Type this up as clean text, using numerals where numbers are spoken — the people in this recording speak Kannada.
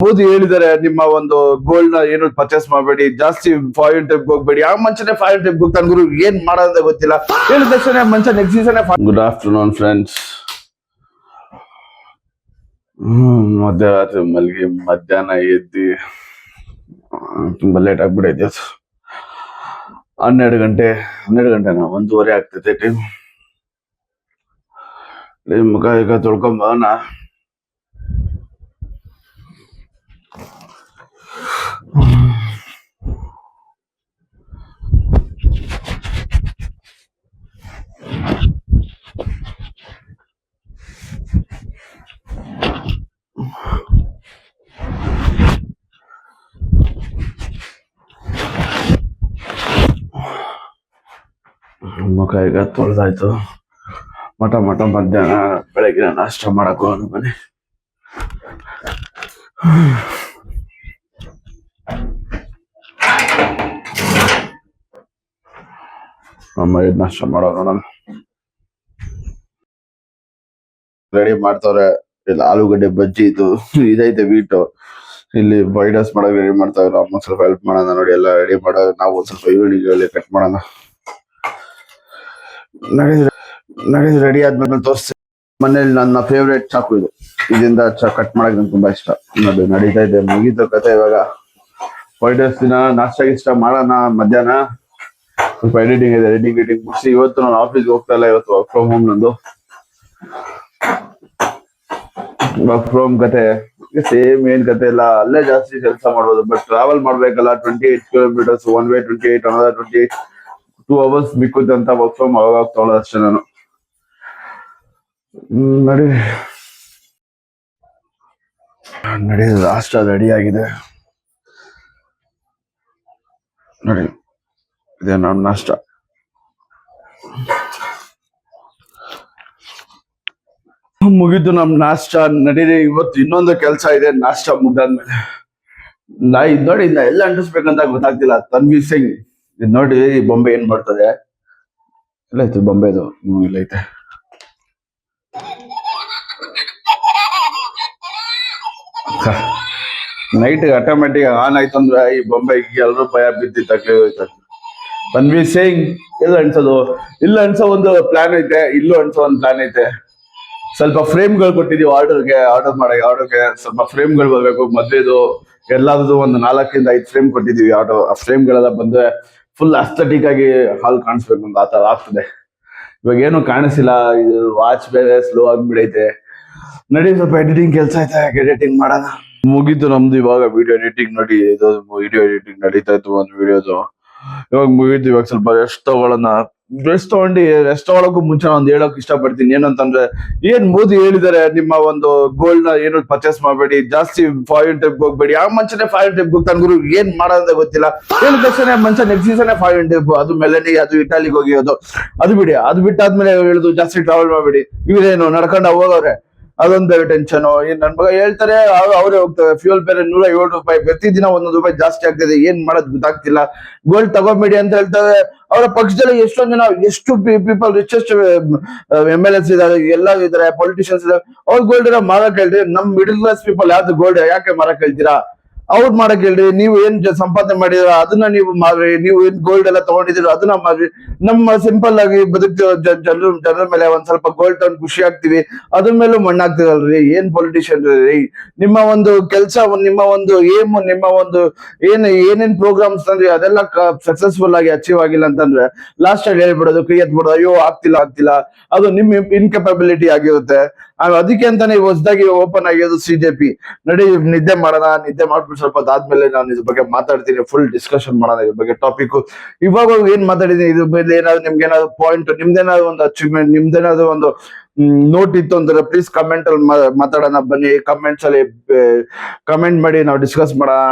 ಮೋದಿ ಹೇಳಿದ್ದಾರೆ ನಿಮ್ಮ ಒಂದು ಗೋಲ್ಡ್ ನ ಏನು ಪರ್ಚೇಸ್ ಮಾಡಬೇಡಿ, ಜಾಸ್ತಿ ಫಾರಿನ್ ಟ್ರಿಪ್ ಹೋಗ್ಬೇಡಿ. ಆ ಮನುಷ್ಯನೇ ಫಾರಿನ್ ಟ್ರಿಪ್ ಹೋಗ್ತಾನೆ ಗುರು, ಏನ್ ಮಾಡೋದ ಗೊತ್ತಿಲ್ಲ. ಹೇಳಿದ ತಕ್ಷಣ ಮನುಷ್ಯ next season. Good afternoon friends. ಮಧ್ಯರಾತ್ರಿ ಮಲ್ಗಿ ಮಧ್ಯಾಹ್ನ ಎದ್ದಿ ತುಂಬಾ ಲೇಟ್ ಆಗ್ಬಿಡೈತೆ. 12 ಗಂಟೆನಾ 1:30 ಆಗ್ತೈತೆ ಟೈಮ್. ಮುಖ ಈಗ ತೊಳ್ಕೊಂಬನ. ಮುಖ ಈಗ ತೊಳೆದಾಯ್ತು. ಮಠ ಮಧ್ಯಾಹ್ನ ಬೆಳಗಿನ ನಾಷ್ಟ ಮಾಡಕ್ ಹೋಗೋಣ ಬನ್ನಿ. ಅಮ್ಮ ನಾಷ್ಟ ಮಾಡೋಣ. ರೆಡಿ ಮಾಡ್ತವ್ರೆ. ಇಲ್ಲಿ ಆಲೂಗಡ್ಡೆ ಬಜ್ಜಿ ಇದೈತೆ ವೀಟು. ಇಲ್ಲಿ ಫ್ರೈಡ್ ರೈಸ್ ಮಾಡಕ್ ರೆಡಿ ಮಾಡ್ತಾವ್ರೆ. ಅಮ್ಮ ಸ್ವಲ್ಪ ಹೆಲ್ಪ್ ಮಾಡೋಣ ನೋಡಿ. ಎಲ್ಲ ರೆಡಿ ಮಾಡೋ ನಾವು ಸ್ವಲ್ಪ ಈರುಳ್ಳಿ ಕಟ್ ಮಾಡೋಣ. ನಡೆದು ರೆಡಿ ಆದ್ಮೇಲೆ ತೋರಿಸ್ತೀನಿ. ಮನೇಲಿ ನನ್ನ ಫೇವ್ರೇಟ್ ಚಾಕು ಇದರಿಂದ ಕಟ್ ಮಾಡಕ್ ನಂಗೆ ತುಂಬಾ ಇಷ್ಟ. ಅದು ನಡೀತಾ ಇದೆ, ಮುಗೀತು ಕತೆ. ಇವಾಗ ಫ್ರೈಡ್ ರೈಸ್ ದಿನ ನಾಷ್ಟ ಮಾಡೋಣ. ಮಧ್ಯಾಹ್ನ ಸ್ವಲ್ಪ ಎಡಿಟಿಂಗ್ ಇದೆ, ಎಡಿಟಿಂಗ್ ಮುಗಿಸಿ ಇವತ್ತು ನಾನು ಆಫೀಸ್ಗೆ ಹೋಗ್ತಾ ಇಲ್ಲ. ಇವತ್ತು ವರ್ಕ್ ಫ್ರಮ್ ಹೋಮ್ ನಂದು. ವರ್ಕ್ ಫ್ರಮ್ ಕತೆ ಸೇಮ್ ಏನ್ ಕತೆ ಇಲ್ಲ, ಅಲ್ಲೇ ಜಾಸ್ತಿ ಕೆಲಸ ಮಾಡ್ಬೋದು. ಬಟ್ ಟ್ರಾವೆಲ್ ಮಾಡ್ಬೇಕಲ್ಲ, 28 kilometres one way, 28 another 28 2 hours ಬಿಕ್ಕುತ್ತೆ ಅಂತ ವರ್ಕ್ ಫ್ರಮ್ ಅವಾಗ ತೊಗೊಳೋದು ಅಷ್ಟೇ ನಾನು. ನಡಿ ನಾಷ್ಟ ರೆಡಿ ಆಗಿದೆ ನೋಡಿ. ಇದೇ ನಮ್ಮ ನಾಷ್ಟ. ಮುಗಿದ್ದು ನಮ್ ನಾಷ್ಟ. ನಡೀರಿ, ಇವತ್ತು ಇನ್ನೊಂದು ಕೆಲಸ ಇದೆ. ನಾಷ್ಟ ಮುಗ್ದಾದ್ಮೇಲೆ ಇದ್ ನೋಡಿ, ಎಲ್ಲ ಅಂಟಿಸ್ಬೇಕಂತ ಗೊತ್ತಾಗ್ತಿಲ್ಲ. ತನ್ವೀರ್ ಸಿಂಗ್ ಇದ್ ನೋಡಿ, ಬೊಂಬೆ ಏನ್ ಮಾಡ್ತದೆ. ಎಲ್ಲ ಐತೆ ಬೊಂಬೆದು, ಇಲ್ಲ ಐತೆ. ನೈಟ್ ಆಟೋಮೆಟಿಕ್ ಆನ್ ಆಯ್ತು ಅಂದ್ರೆ ಈ ಬೊಂಬೆ ಎಲ್ಲರೂ ಭಯ ಬಿದ್ದಿ ತಕ್ಕೆ ಹೋಯ್ತಾರೆ. ತನ್ವೀರ್ ಸಿಂಗ್ ಎಲ್ಲ ಅನ್ಸೋದು, ಇಲ್ಲ ಅನ್ಸೋ ಒಂದು ಪ್ಲಾನ್ ಐತೆ, ಇಲ್ಲೂ ಅನ್ಸೋ ಒಂದು ಪ್ಲಾನ್ ಐತೆ. ಸ್ವಲ್ಪ ಫ್ರೇಮ್ಗಳು ಕೊಟ್ಟಿದೀವಿ ಆರ್ಡರ್ಗೆ ಸ್ವಲ್ಪ ಫ್ರೇಮ್ಗಳು ಬರ್ಬೇಕು. ಮದ್ವೆದು ಎಲ್ಲಾದ್ರು ಒಂದು 4 ಇಂದ 5 ಫ್ರೇಮ್ ಕೊಟ್ಟಿದೀವಿ. ಆ ಫ್ರೇಮ್ ಗಳೆಲ್ಲ ಬಂದ್ರೆ ಫುಲ್ ಅಸ್ಥೆಟಿಕ್ ಆಗಿ ಹಾಲ್ ಕಾಣಿಸ್ಬೇಕು ಅಂತ ಆತರ ಆಗ್ತದೆ. ಇವಾಗ ಏನು ಕಾಣಿಸಿಲ್ಲ. ಇದು ವಾಚ್ ಬೇರೆ ಸ್ಲೋ ಆಗ್ಬಿಡೈತೆ. ನಡಿ ಸ್ವಲ್ಪ ಎಡಿಟಿಂಗ್ ಕೆಲಸ ಐತೆ, ಎಡಿಟಿಂಗ್ ಮಾಡೋಣ. ಮುಗೀತು ನಮ್ದು ಇವಾಗ ವಿಡಿಯೋ ಎಡಿಟಿಂಗ್. ನೋಡಿ, ಇದು ವಿಡಿಯೋ ಎಡಿಟಿಂಗ್ ನಡೀತಾ ಇತ್ತು ಒಂದು ವಿಡಿಯೋದು. ಇವಾಗ ಮುಗೀತು. ಇವಾಗ ಸ್ವಲ್ಪ ರೆಸ್ಟ್ ತಗೊಳಕ್ಕೂ ಮುಂಚೆ ಒಂದು ಹೇಳಕ್ ಇಷ್ಟಪಡ್ತೀನಿ. ಏನಂತಂದ್ರೆ, ಏನ್ ಮೋದಿ ಹೇಳಿದ್ದಾರೆ ನಿಮ್ಮ ಒಂದು ಗೋಲ್ಡ್ ನ ಏನು ಪರ್ಚೇಸ್ ಮಾಡಬೇಡಿ, ಜಾಸ್ತಿ ಫಾರಿನ್ ಟ್ರಿಪ್ ಹೋಗ್ಬೇಡಿ. ಆ ಮನುಷ್ಯನೇ ಫಾರಿನ್ ಟ್ರಿಪ್ ಹೋಗ್ತಾನೆ ಗುರು, ಏನ್ ಮಾಡೋದ ಗೊತ್ತಿಲ್ಲ. ಹೇಳಿದ ತಕ್ಷಣ ಮನುಷ್ಯ ನೆಕ್ಸ್ಟ್ ಸೀಸನ್ ಫಾರಿನ್ ಟ್ರಿಪ್, ಅದು ಮೆಲನಿ, ಅದು ಇಟಾಲಿಗೆ ಹೋಗಿರೋದು. ಅದು ಬಿಡಿ, ಅದು ಬಿಟ್ಟಾದ್ಮೇಲೆ ಹೇಳುದು ಜಾಸ್ತಿ ಟ್ರಾವೆಲ್ ಮಾಡಬೇಡಿ. ಇವ್ರೇನು ನಡ್ಕೊಂಡ ಹೋಗೋರೆ, ಅದೊಂದು ಟೆನ್ಷನ್. ನನ್ ಮಗ ಹೇಳ್ತಾರೆ, ಅವರೇ ಹೋಗ್ತಾರೆ. ಫ್ಯೂಲ್ ಬೇರೆ 107 ರೂಪಾಯಿ, ಪ್ರತಿ ದಿನ 1 ರೂಪಾಯಿ ಜಾಸ್ತಿ ಆಗ್ತಿದೆ. ಏನ್ ಮಾಡೋದ್ ಗೊತ್ತಾಗ್ತಿಲ್ಲ. ಗೋಲ್ಡ್ ತಗೋಬೇಡಿ ಅಂತ ಹೇಳ್ತಾರೆ. ಅವರ ಪಕ್ಷದಲ್ಲಿ ಎಷ್ಟೊಂದ್ ಜನ, ಎಷ್ಟು ಪೀಪಲ್ ರಿಚೆಸ್ಟ್ MLAs ಇದಾರೆ, ಎಲ್ಲ ಇದಾರೆ, ಪೊಲಿಟಿಷಿಯನ್ಸ್ ಇದಾರೆ. ಅವ್ರ ಗೋಲ್ಡ್ ಎಲ್ಲ ಮಾರಕ್ ಹೇಳ್ರಿ. ನಮ್ ಮಿಡಲ್ ಕ್ಲಾಸ್ ಪೀಪಲ್ ಯಾವ್ದು ಗೋಲ್ಡ್ ಯಾಕೆ ಮಾರಕ್ ಹೇಳ್ತೀರಾ? ಅವ್ರು ಮಾಡಕ್ ಹೇಳ್ರಿ. ನೀವು ಏನ್ ಸಂಪಾದನೆ ಮಾಡಿದ್ರ ಅದನ್ನ ನೀವು ಮಾಡ್ರಿ. ನೀವು ಏನ್ ಗೋಲ್ಡ್ ಎಲ್ಲ ತಗೊಂಡಿದ್ದೀರ ಅದನ್ನ ಮಾಡ್ರಿ. ನಮ್ಮ ಸಿಂಪಲ್ ಆಗಿ ಬದುಕ್ತಿರೋ ಜನರ ಮೇಲೆ ಒಂದ್ ಸ್ವಲ್ಪ ಗೋಲ್ಡ್ ತಗೊಂಡು ಖುಷಿ ಆಗ್ತಿವಿ, ಅದ್ರ ಮೇಲೂ ಮಣ್ಣಾಗ್ತಿರಲ್ರಿ. ಏನ್ ಪೊಲಿಟಿಷಿಯನ್ ರೀ? ನಿಮ್ಮ ಒಂದು ಕೆಲಸ, ನಿಮ್ಮ ಒಂದು ಏಮ್, ನಿಮ್ಮ ಒಂದು ಏನೇನ್ ಪ್ರೋಗ್ರಾಮ್ಸ್ ತಂದ್ರಿ ಅದೆಲ್ಲ ಸಕ್ಸಸ್ಫುಲ್ ಆಗಿ ಅಚೀವ್ ಆಗಿಲ್ಲ ಅಂತಂದ್ರೆ ಲಾಸ್ಟ್ ಅಲ್ಲಿ ಹೇಳ್ಬಿಡೋದು, ಕೈ ಎತ್ಬಿಡೋದು, ಅಯ್ಯೋ ಆಗ್ತಿಲ್ಲ. ಅದು ನಿಮ್ ಇನ್ಕೆಪಬಿಲಿಟಿ ಆಗಿರುತ್ತೆ. ಅದಕ್ಕೆ ಅಂತಾನೆ ಹೊಸದಾಗಿ ಓಪನ್ ಆಗಿರೋದು CJP. ನಡಿ ನಿದ್ದೆ ಮಾಡೋಣ. ನಿದ್ದೆ ಮಾಡ್ಬಿಟ್ಟು ಸ್ವಲ್ಪ ಅದಾದ್ಮೇಲೆ ನಾನು ಇದ್ರ ಬಗ್ಗೆ ಮಾತಾಡ್ತೀನಿ. ಫುಲ್ ಡಿಸ್ಕಷನ್ ಮಾಡೋಣ ಇದ್ರ ಬಗ್ಗೆ ಟಾಪಿಕ್. ಇವಾಗ ಏನ್ ಮಾತಾಡಿದೀನಿ ಇದ್ರ ಮೇಲೆ ಏನಾದ್ರು ನಿಮ್ಗೆ ಏನಾದ್ರು ಪಾಯಿಂಟ್, ನಿಮ್ದೇನಾದ್ರು ಒಂದು ಅಚೀವ್ಮೆಂಟ್, ನಿಮ್ದೇನಾದ್ರು ಒಂದು ನೋಟ್ ಇತ್ತು ಅಂದ್ರೆ ಪ್ಲೀಸ್ ಕಮೆಂಟ್ ಅಲ್ಲಿ ಮಾತಾಡೋಣ ಬನ್ನಿ. ಕಮೆಂಟ್ಸ್ ಅಲ್ಲಿ ಕಮೆಂಟ್ ಮಾಡಿ ನಾವು ಡಿಸ್ಕಸ್ ಮಾಡೋಣ.